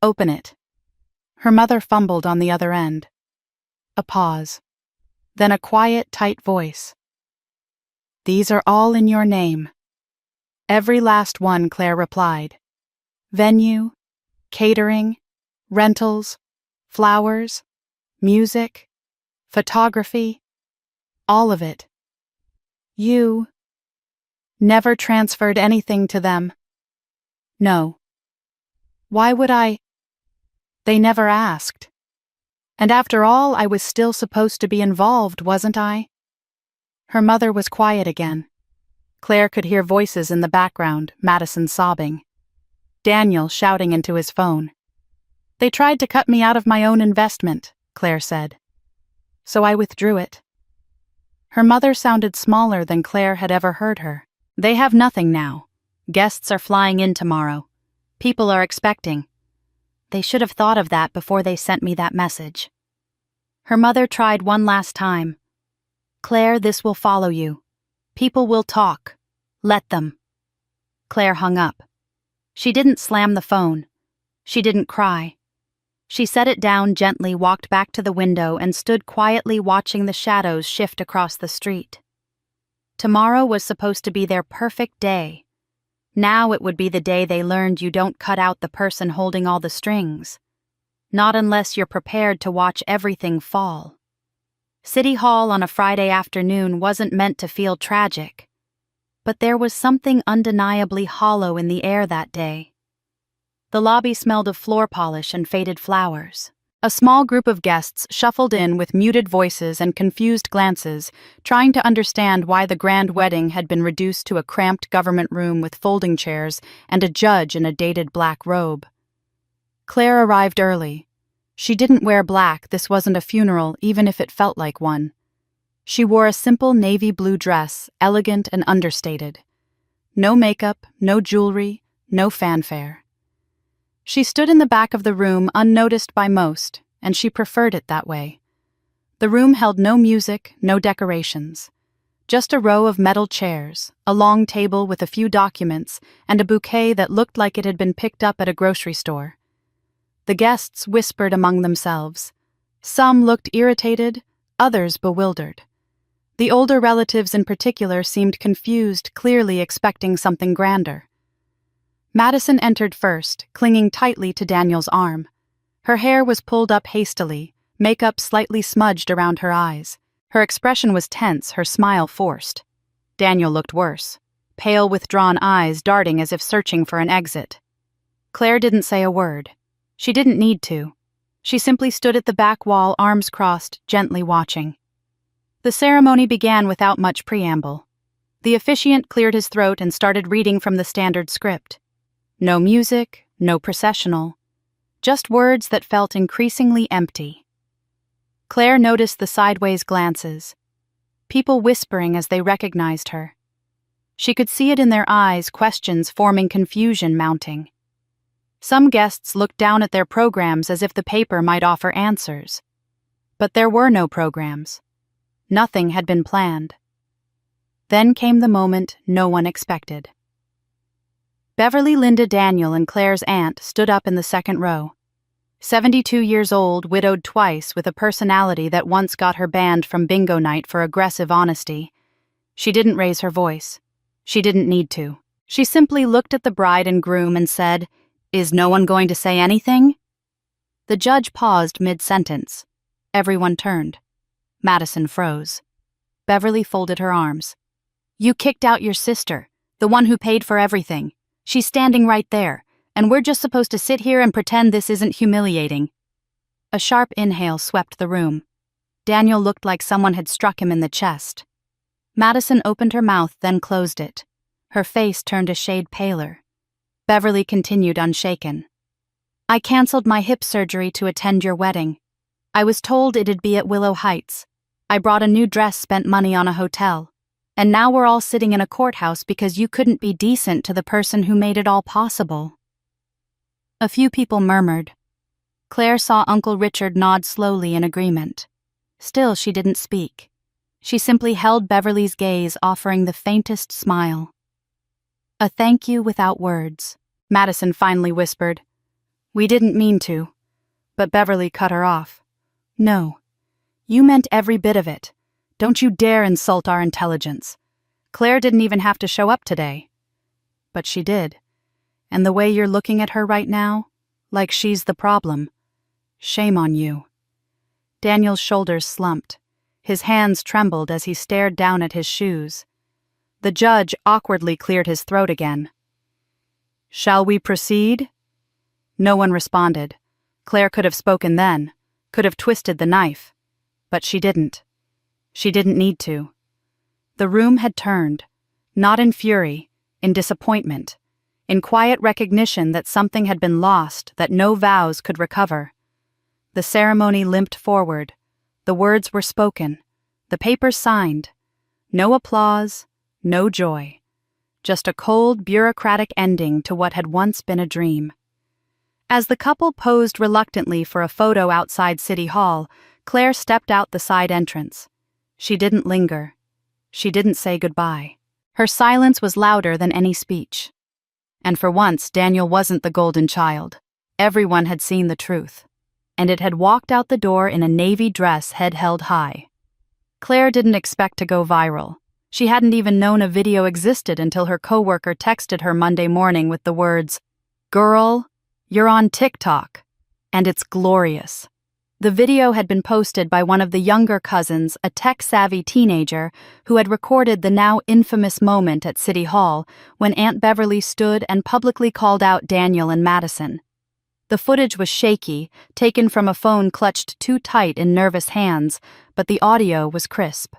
"Open it." Her mother fumbled on the other end. A pause. Then a quiet, tight voice. "These are all in your name." "Every last one," Claire replied. "Venue, catering, rentals, flowers, music, photography, all of it. You never transferred anything to them." "No." "Why would I?" "They never asked. And after all, I was still supposed to be involved, wasn't I?" Her mother was quiet again. Claire could hear voices in the background, Madison sobbing. Daniel shouting into his phone. "They tried to cut me out of my own investment," Claire said. "So I withdrew it." Her mother sounded smaller than Claire had ever heard her. "They have nothing now. Guests are flying in tomorrow. People are expecting. They should have thought of that before they sent me that message." Her mother tried one last time. "Claire, this will follow you. People will talk. Let them." Claire hung up. She didn't slam the phone. She didn't cry. She set it down gently, walked back to the window, and stood quietly watching the shadows shift across the street. Tomorrow was supposed to be their perfect day. Now it would be the day they learned you don't cut out the person holding all the strings. Not unless you're prepared to watch everything fall. City Hall on a Friday afternoon wasn't meant to feel tragic. But there was something undeniably hollow in the air that day. The lobby smelled of floor polish and faded flowers. A small group of guests shuffled in with muted voices and confused glances, trying to understand why the grand wedding had been reduced to a cramped government room with folding chairs and a judge in a dated black robe. Claire arrived early. She didn't wear black. This wasn't a funeral, even if it felt like one. She wore a simple navy blue dress, elegant and understated. No makeup, no jewelry, no fanfare. She stood in the back of the room, unnoticed by most, and she preferred it that way. The room held no music, no decorations. Just a row of metal chairs, a long table with a few documents, and a bouquet that looked like it had been picked up at a grocery store. The guests whispered among themselves. Some looked irritated, others bewildered. The older relatives in particular seemed confused, clearly expecting something grander. Madison entered first, clinging tightly to Daniel's arm. Her hair was pulled up hastily, makeup slightly smudged around her eyes. Her expression was tense, her smile forced. Daniel looked worse, pale, withdrawn eyes darting as if searching for an exit. Claire didn't say a word. She didn't need to. She simply stood at the back wall, arms crossed, gently watching. The ceremony began without much preamble. The officiant cleared his throat and started reading from the standard script. No music, no processional. Just words that felt increasingly empty. Claire noticed the sideways glances. people whispering as they recognized her. She could see it in their eyes, questions forming, confusion mounting. Some guests looked down at their programs as if the paper might offer answers. But there were no programs. Nothing had been planned. Then came the moment no one expected. Beverly Linda Daniel and Claire's aunt stood up in the second row. 72 years old, widowed twice, with a personality that once got her banned from bingo night for aggressive honesty. She didn't raise her voice. She didn't need to. She simply looked at the bride and groom and said, "Is no one going to say anything?" The judge paused mid-sentence. Everyone turned. Madison froze. Beverly folded her arms. "You kicked out your sister, the one who paid for everything. She's standing right there, and we're just supposed to sit here and pretend this isn't humiliating." A sharp inhale swept the room. Daniel looked like someone had struck him in the chest. Madison opened her mouth, then closed it. Her face turned a shade paler. Beverly continued unshaken. "I canceled my hip surgery to attend your wedding. I was told it'd be at Willow Heights. I brought a new dress, spent money on a hotel. And now we're all sitting in a courthouse because you couldn't be decent to the person who made it all possible." A few people murmured. Claire saw Uncle Richard nod slowly in agreement. Still, she didn't speak. She simply held Beverly's gaze, offering the faintest smile. "A thank you without words," Madison finally whispered. "We didn't mean to." But Beverly cut her off. "No. You meant every bit of it. Don't you dare insult our intelligence. Claire didn't even have to show up today." But she did. And the way you're looking at her right now, like she's the problem. Shame on you. Daniel's shoulders slumped. His hands trembled as he stared down at his shoes. The judge awkwardly cleared his throat again. "Shall we proceed?" No one responded. Claire could have spoken then, could have twisted the knife. But she didn't. She didn't need to. The room had turned, not in fury, in disappointment, in quiet recognition that something had been lost that no vows could recover. The ceremony limped forward. The words were spoken. The papers signed. No applause, no joy. Just a cold, bureaucratic ending to what had once been a dream. As the couple posed reluctantly for a photo outside City Hall, Claire stepped out the side entrance. She didn't linger. She didn't say goodbye. Her silence was louder than any speech. And for once, Daniel wasn't the golden child. Everyone had seen the truth. And it had walked out the door in a navy dress, head held high. Claire didn't expect to go viral. She hadn't even known a video existed until her coworker texted her Monday morning with the words, "Girl, you're on TikTok. And it's glorious." The video had been posted by one of the younger cousins, a tech-savvy teenager, who had recorded the now infamous moment at City Hall when Aunt Beverly stood and publicly called out Daniel and Madison. The footage was shaky, taken from a phone clutched too tight in nervous hands, but the audio was crisp.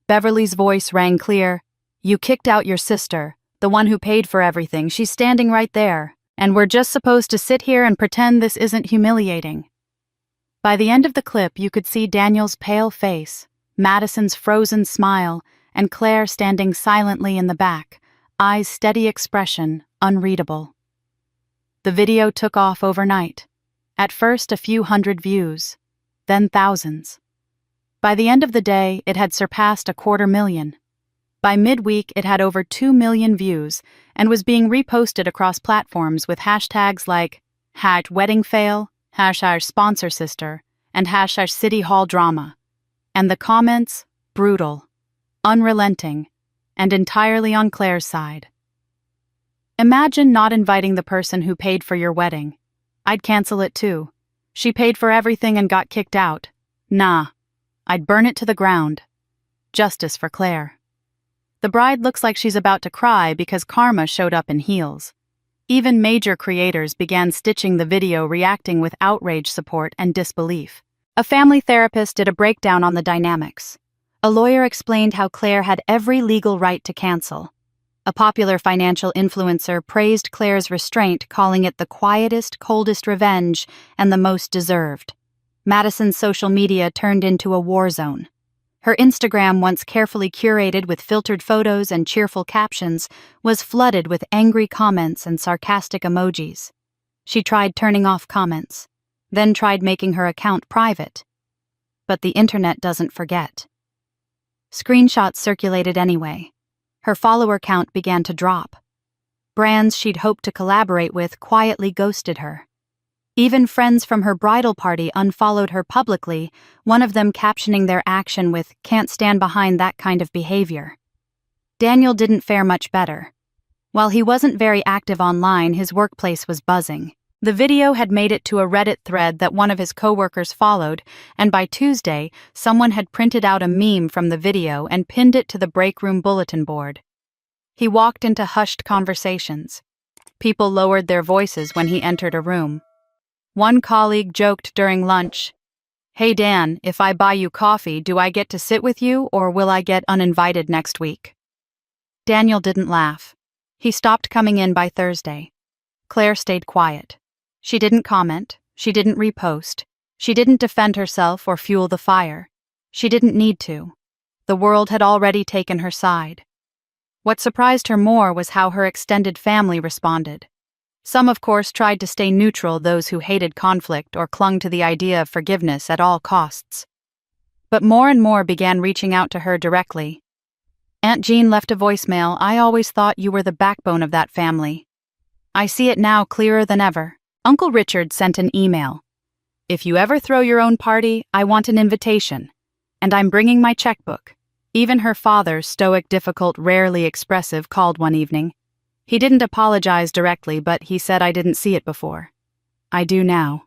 Beverly's voice rang clear. "You kicked out your sister, the one who paid for everything. She's standing right there, and we're just supposed to sit here and pretend this isn't humiliating." By the end of the clip, you could see Daniel's pale face, Madison's frozen smile, and Claire standing silently in the back, eyes steady expression, unreadable. The video took off overnight. At first, a few hundred views, then thousands. By the end of the day, it had surpassed 250,000. By midweek, it had over 2 million views and was being reposted across platforms with hashtags like #weddingfail, #sponsorsister, and #City Hall drama. And the comments, brutal, unrelenting, and entirely on Claire's side. Imagine not inviting the person who paid for your wedding. I'd cancel it too. She paid for everything and got kicked out. Nah, I'd burn it to the ground. Justice for Claire. The bride looks like she's about to cry because karma showed up in heels. Even major creators began stitching the video, reacting with outrage, support, and disbelief. A family therapist did a breakdown on the dynamics. A lawyer explained how Claire had every legal right to cancel. A popular financial influencer praised Claire's restraint, calling it the quietest, coldest revenge and the most deserved. Madison's social media turned into a war zone. Her Instagram, once carefully curated with filtered photos and cheerful captions, was flooded with angry comments and sarcastic emojis. She tried turning off comments, then tried making her account private. But the internet doesn't forget. Screenshots circulated anyway. Her follower count began to drop. Brands she'd hoped to collaborate with quietly ghosted her. Even friends from her bridal party unfollowed her publicly, one of them captioning their action with "Can't stand behind that kind of behavior." Daniel didn't fare much better. While he wasn't very active online, his workplace was buzzing. The video had made it to a Reddit thread that one of his coworkers followed, and by Tuesday, someone had printed out a meme from the video and pinned it to the break room bulletin board. He walked into hushed conversations. People lowered their voices when he entered a room. One colleague joked during lunch, "Hey Dan, if I buy you coffee, do I get to sit with you or will I get uninvited next week?" Daniel didn't laugh. He stopped coming in by Thursday. Claire stayed quiet. She didn't comment, she didn't repost, she didn't defend herself or fuel the fire. She didn't need to. The world had already taken her side. What surprised her more was how her extended family responded. Some, of course, tried to stay neutral, those who hated conflict or clung to the idea of forgiveness at all costs. But more and more began reaching out to her directly. "Aunt Jean left a voicemail. I always thought you were the backbone of that family. I see it now clearer than ever." Uncle Richard sent an email. "If you ever throw your own party, I want an invitation. And I'm bringing my checkbook." Even her father, stoic, difficult, rarely expressive, called one evening. He didn't apologize directly, but he said, "I didn't see it before. I do now.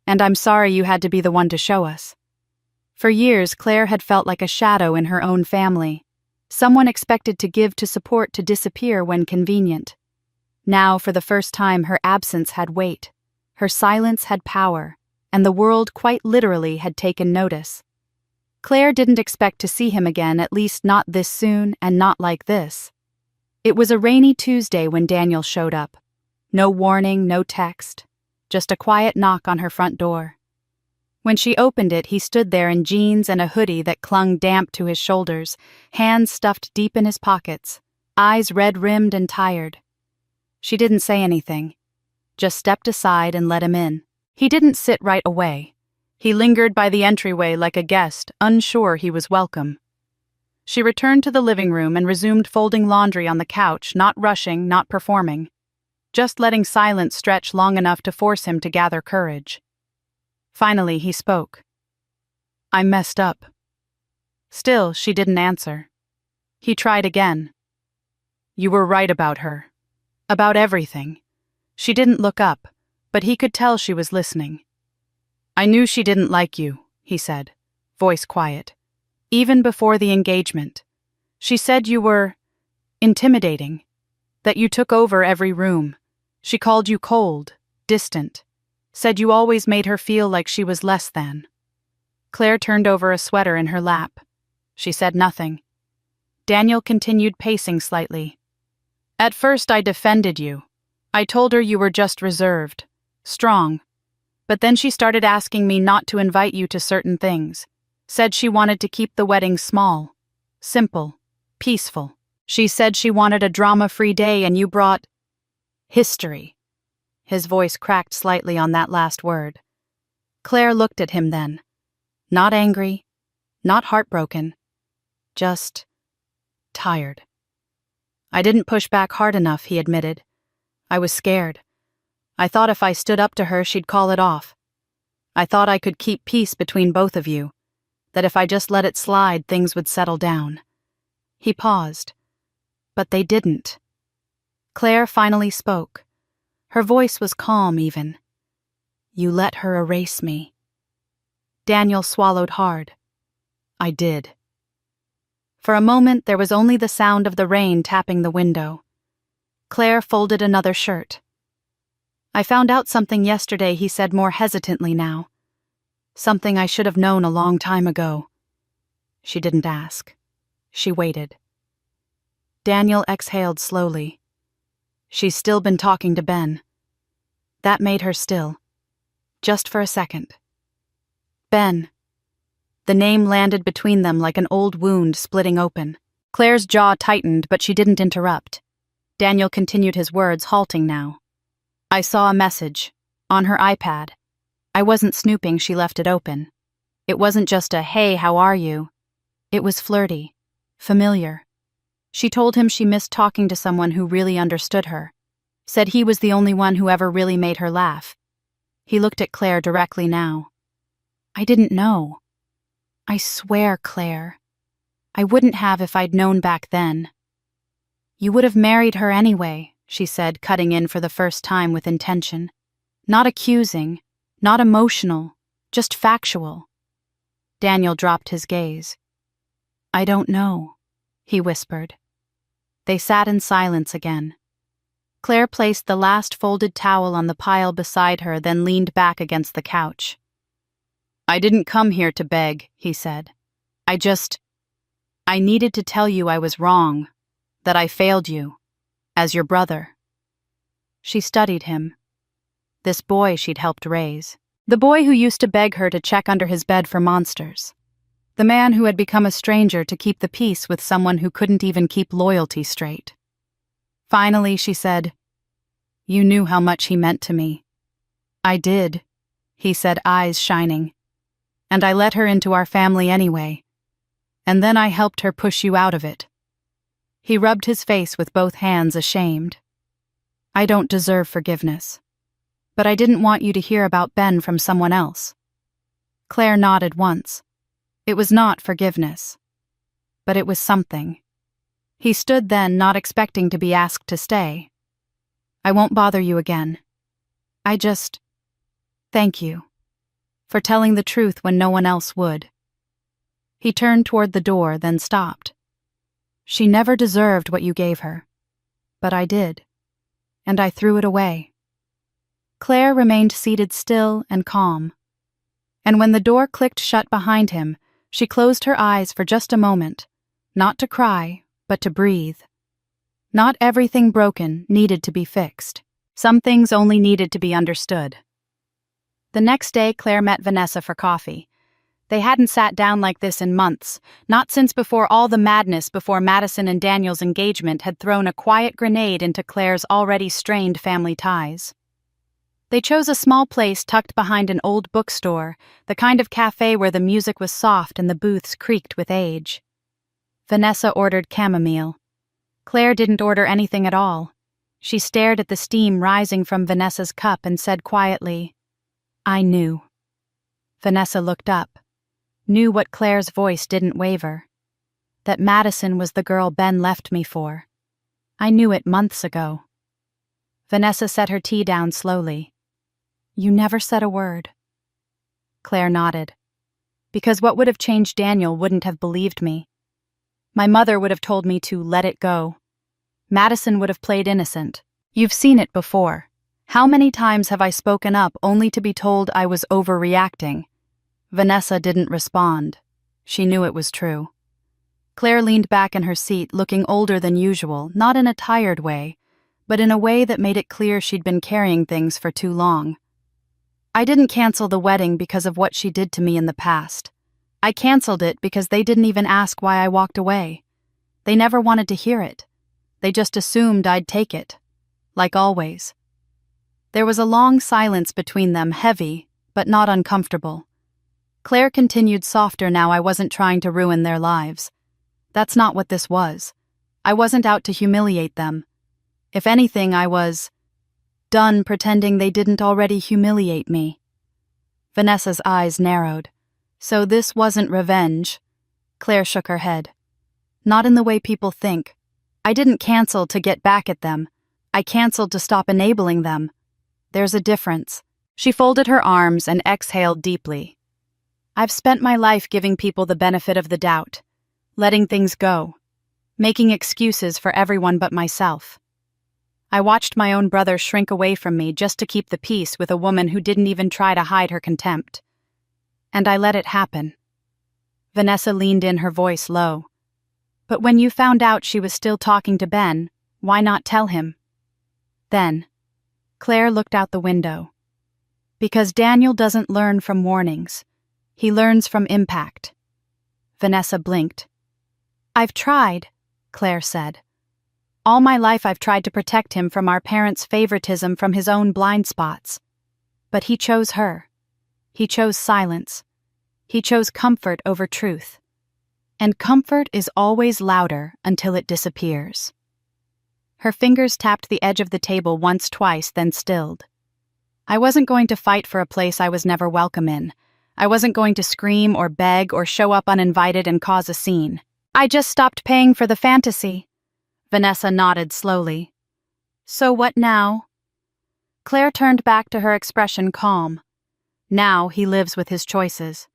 And I'm sorry you had to be the one to show us." For years, Claire had felt like a shadow in her own family. Someone expected to give to support to disappear when convenient. Now, for the first time, her absence had weight. Her silence had power, and the world quite literally had taken notice. Claire didn't expect to see him again, at least not this soon and not like this. It was a rainy Tuesday when Daniel showed up. No warning, no text, just a quiet knock on her front door. When she opened it, he stood there in jeans and a hoodie that clung damp to his shoulders, hands stuffed deep in his pockets, eyes red-rimmed and tired. She didn't say anything, just stepped aside and let him in. He didn't sit right away. He lingered by the entryway like a guest, unsure he was welcome. She returned to the living room and resumed folding laundry on the couch, not rushing, not performing, just letting silence stretch long enough to force him to gather courage. Finally, he spoke. "I messed up." Still, she didn't answer. He tried again. "You were right about her. About everything." She didn't look up, but he could tell she was listening. "I knew she didn't like you," he said, voice quiet. "Even before the engagement. She said you were intimidating, that you took over every room. She called you cold, distant, said you always made her feel like she was less than." Claire turned over a sweater in her lap. She said nothing. Daniel continued pacing slightly. "At first I defended you. I told her you were just reserved, strong. But then she started asking me not to invite you to certain things. Said she wanted to keep the wedding small, simple, peaceful. She said she wanted a drama-free day and you brought history." His voice cracked slightly on that last word. Claire looked at him then. Not angry, not heartbroken, just tired. "I didn't push back hard enough," he admitted. "I was scared. I thought if I stood up to her, she'd call it off. I thought I could keep peace between both of you, that if I just let it slide, things would settle down." He paused. But they didn't. Claire finally spoke. Her voice was calm even. "You let her erase me." Daniel swallowed hard. "I did." For a moment, there was only the sound of the rain tapping the window. Claire folded another shirt. "I found out something yesterday," he said more hesitantly now. "Something I should have known a long time ago." She didn't ask. She waited. Daniel exhaled slowly. She's still been talking to Ben. That made her still. Just for a second. Ben. The name landed between them like an old wound splitting open. Claire's jaw tightened, but she didn't interrupt. Daniel continued his words, halting now. I saw a message. On her iPad. I wasn't snooping, she left it open. It wasn't just a, hey, how are you? It was flirty. Familiar. She told him she missed talking to someone who really understood her. Said he was the only one who ever really made her laugh. He looked at Claire directly now. I didn't know. I swear, Claire. I wouldn't have if I'd known back then. You would have married her anyway, she said, cutting in for the first time with intention. Not accusing, not emotional, just factual. Daniel dropped his gaze. I don't know, he whispered. They sat in silence again. Claire placed the last folded towel on the pile beside her, then leaned back against the couch. I didn't come here to beg, he said. I needed to tell you I was wrong, that I failed you, as your brother. She studied him. This boy she'd helped raise. The boy who used to beg her to check under his bed for monsters. The man who had become a stranger to keep the peace with someone who couldn't even keep loyalty straight. Finally, she said, You knew how much he meant to me. I did, he said, eyes shining. And I let her into our family anyway. And then I helped her push you out of it. He rubbed his face with both hands, ashamed. I don't deserve forgiveness. But I didn't want you to hear about Ben from someone else. Claire nodded once. It was not forgiveness. But it was something. He stood then, not expecting to be asked to stay. I won't bother you again. Thank you. For telling the truth when no one else would. He turned toward the door, then stopped. She never deserved what you gave her. But I did. And I threw it away. Claire remained seated still and calm. And when the door clicked shut behind him, she closed her eyes for just a moment, not to cry, but to breathe. Not everything broken needed to be fixed. Some things only needed to be understood. The next day, Claire met Vanessa for coffee. They hadn't sat down like this in months, not since before all the madness before Madison and Daniel's engagement had thrown a quiet grenade into Claire's already strained family ties. They chose a small place tucked behind an old bookstore, the kind of cafe where the music was soft and the booths creaked with age. Vanessa ordered chamomile. Claire didn't order anything at all. She stared at the steam rising from Vanessa's cup and said quietly, I knew. Vanessa looked up, knew what Claire's voice didn't waver. That Madison was the girl Ben left me for. I knew it months ago. Vanessa set her tea down slowly. You never said a word. Claire nodded. Because what would have changed Daniel wouldn't have believed me. My mother would have told me to let it go. Madison would have played innocent. You've seen it before. How many times have I spoken up only to be told I was overreacting? Vanessa didn't respond. She knew it was true. Claire leaned back in her seat, looking older than usual, not in a tired way, but in a way that made it clear she'd been carrying things for too long. I didn't cancel the wedding because of what she did to me in the past. I canceled it because they didn't even ask why I walked away. They never wanted to hear it. They just assumed I'd take it. Like always. There was a long silence between them, heavy, but not uncomfortable. Claire continued softer now. I wasn't trying to ruin their lives. That's not what this was. I wasn't out to humiliate them. If anything, I was done pretending they didn't already humiliate me. Vanessa's eyes narrowed. So this wasn't revenge. Claire shook her head. Not in the way people think. I didn't cancel to get back at them. I canceled to stop enabling them. There's a difference. She folded her arms and exhaled deeply. I've spent my life giving people the benefit of the doubt, letting things go, making excuses for everyone but myself. I watched my own brother shrink away from me just to keep the peace with a woman who didn't even try to hide her contempt. And I let it happen. Vanessa leaned in, her voice low. But when you found out she was still talking to Ben, why not tell him? Then, Claire looked out the window. Because Daniel doesn't learn from warnings. He learns from impact. Vanessa blinked. "I've tried," Claire said. "All my life I've tried to protect him from our parents' favoritism, from his own blind spots. But he chose her. He chose silence. He chose comfort over truth. And comfort is always louder until it disappears." Her fingers tapped the edge of the table once, twice, then stilled. "I wasn't going to fight for a place I was never welcome in. I wasn't going to scream or beg or show up uninvited and cause a scene. I just stopped paying for the fantasy." Vanessa nodded slowly. "So what now?" Claire turned back to her expression calm. "Now he lives with his choices.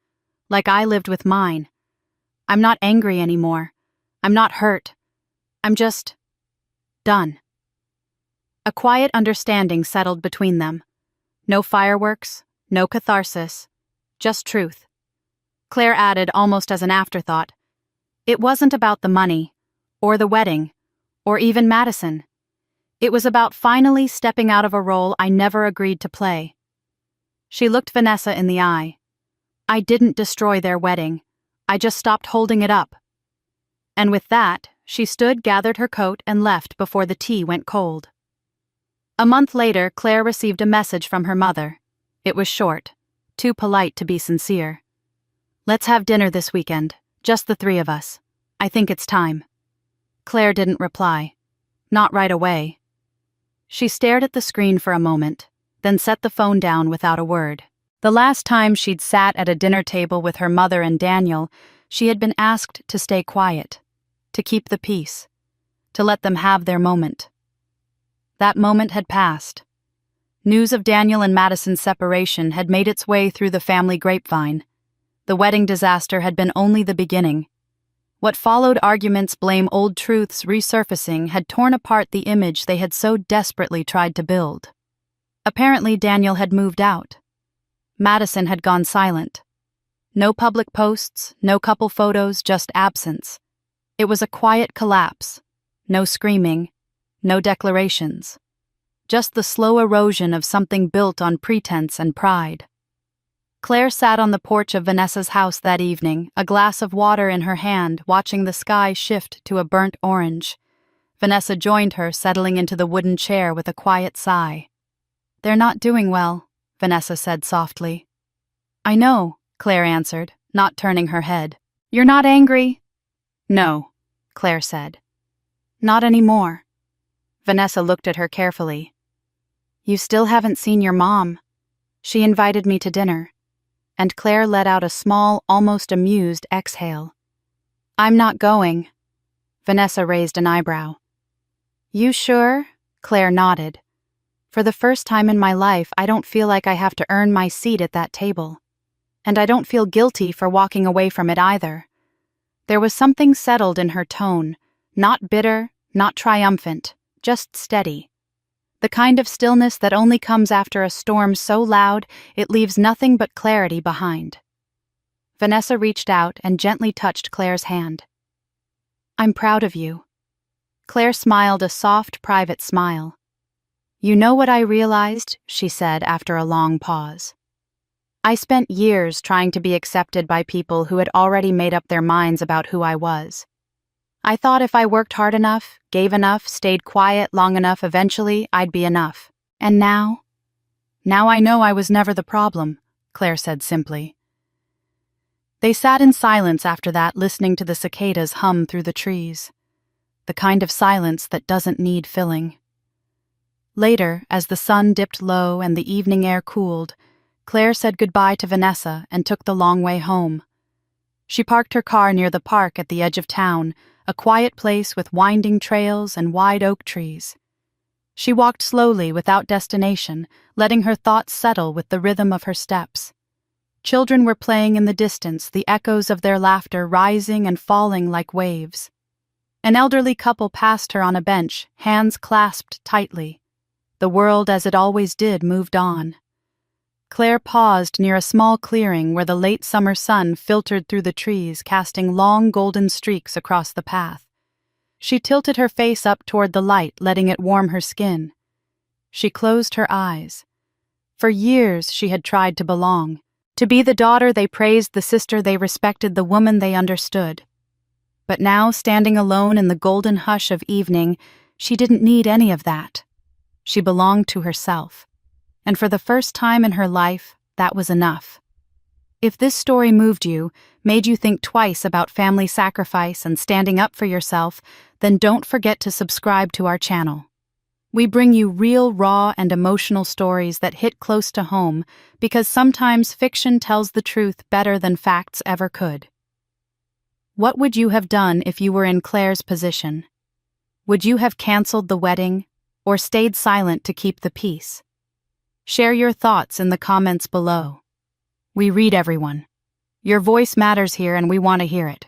Like I lived with mine. I'm not angry anymore. I'm not hurt. I'm just done." A quiet understanding settled between them. No fireworks, no catharsis, just truth. Claire added, almost as an afterthought, "It wasn't about the money, or the wedding, or even Madison. It was about finally stepping out of a role I never agreed to play." She looked Vanessa in the eye. "I didn't destroy their wedding. I just stopped holding it up." And with that, she stood, gathered her coat, and left before the tea went cold. A month later, Claire received a message from her mother. It was short, too polite to be sincere. "Let's have dinner this weekend, just the three of us. I think it's time." Claire didn't reply. Not right away. She stared at the screen for a moment, then set the phone down without a word. The last time she'd sat at a dinner table with her mother and Daniel, she had been asked to stay quiet, to keep the peace, to let them have their moment. That moment had passed. News of Daniel and Madison's separation had made its way through the family grapevine. The wedding disaster had been only the beginning. What followed, arguments, blame, old truths resurfacing, had torn apart the image they had so desperately tried to build. Apparently, Daniel had moved out. Madison had gone silent. No public posts, no couple photos, just absence. It was a quiet collapse. No screaming, no declarations. Just the slow erosion of something built on pretense and pride. Claire sat on the porch of Vanessa's house that evening, a glass of water in her hand, watching the sky shift to a burnt orange. Vanessa joined her, settling into the wooden chair with a quiet sigh. "They're not doing well," Vanessa said softly. "I know," Claire answered, not turning her head. "You're not angry?" "No," Claire said. "Not anymore." Vanessa looked at her carefully. "You still haven't seen your mom. She invited me to dinner." And Claire let out a small, almost amused exhale. "I'm not going." Vanessa raised an eyebrow. "You sure?" Claire nodded. "For the first time in my life, I don't feel like I have to earn my seat at that table. And I don't feel guilty for walking away from it either." There was something settled in her tone, not bitter, not triumphant, just steady. The kind of stillness that only comes after a storm so loud it leaves nothing but clarity behind. Vanessa reached out and gently touched Claire's hand. "I'm proud of you." Claire smiled a soft, private smile. "You know what I realized?" she said after a long pause. "I spent years trying to be accepted by people who had already made up their minds about who I was. I thought if I worked hard enough, gave enough, stayed quiet long enough, eventually I'd be enough. And now? Now I know I was never the problem," Claire said simply. They sat in silence after that, listening to the cicadas hum through the trees. The kind of silence that doesn't need filling. Later, as the sun dipped low and the evening air cooled, Claire said goodbye to Vanessa and took the long way home. She parked her car near the park at the edge of town, a quiet place with winding trails and wide oak trees. She walked slowly without destination, letting her thoughts settle with the rhythm of her steps. Children were playing in the distance, the echoes of their laughter rising and falling like waves. An elderly couple passed her on a bench, hands clasped tightly. The world, as it always did, moved on. Claire paused near a small clearing where the late summer sun filtered through the trees, casting long golden streaks across the path. She tilted her face up toward the light, letting it warm her skin. She closed her eyes. For years she had tried to belong, To be the daughter they praised, the sister they respected, the woman they understood. But now, standing alone in the golden hush of evening, she didn't need any of that. She belonged to herself. And for the first time in her life, that was enough. If this story moved you, made you think twice about family sacrifice and standing up for yourself, then don't forget to subscribe to our channel. We bring you real, raw, and emotional stories that hit close to home, because sometimes fiction tells the truth better than facts ever could. What would you have done if you were in Claire's position? Would you have canceled the wedding, or stayed silent to keep the peace? Share your thoughts in the comments below. We read everyone. Your voice matters here, and we want to hear it.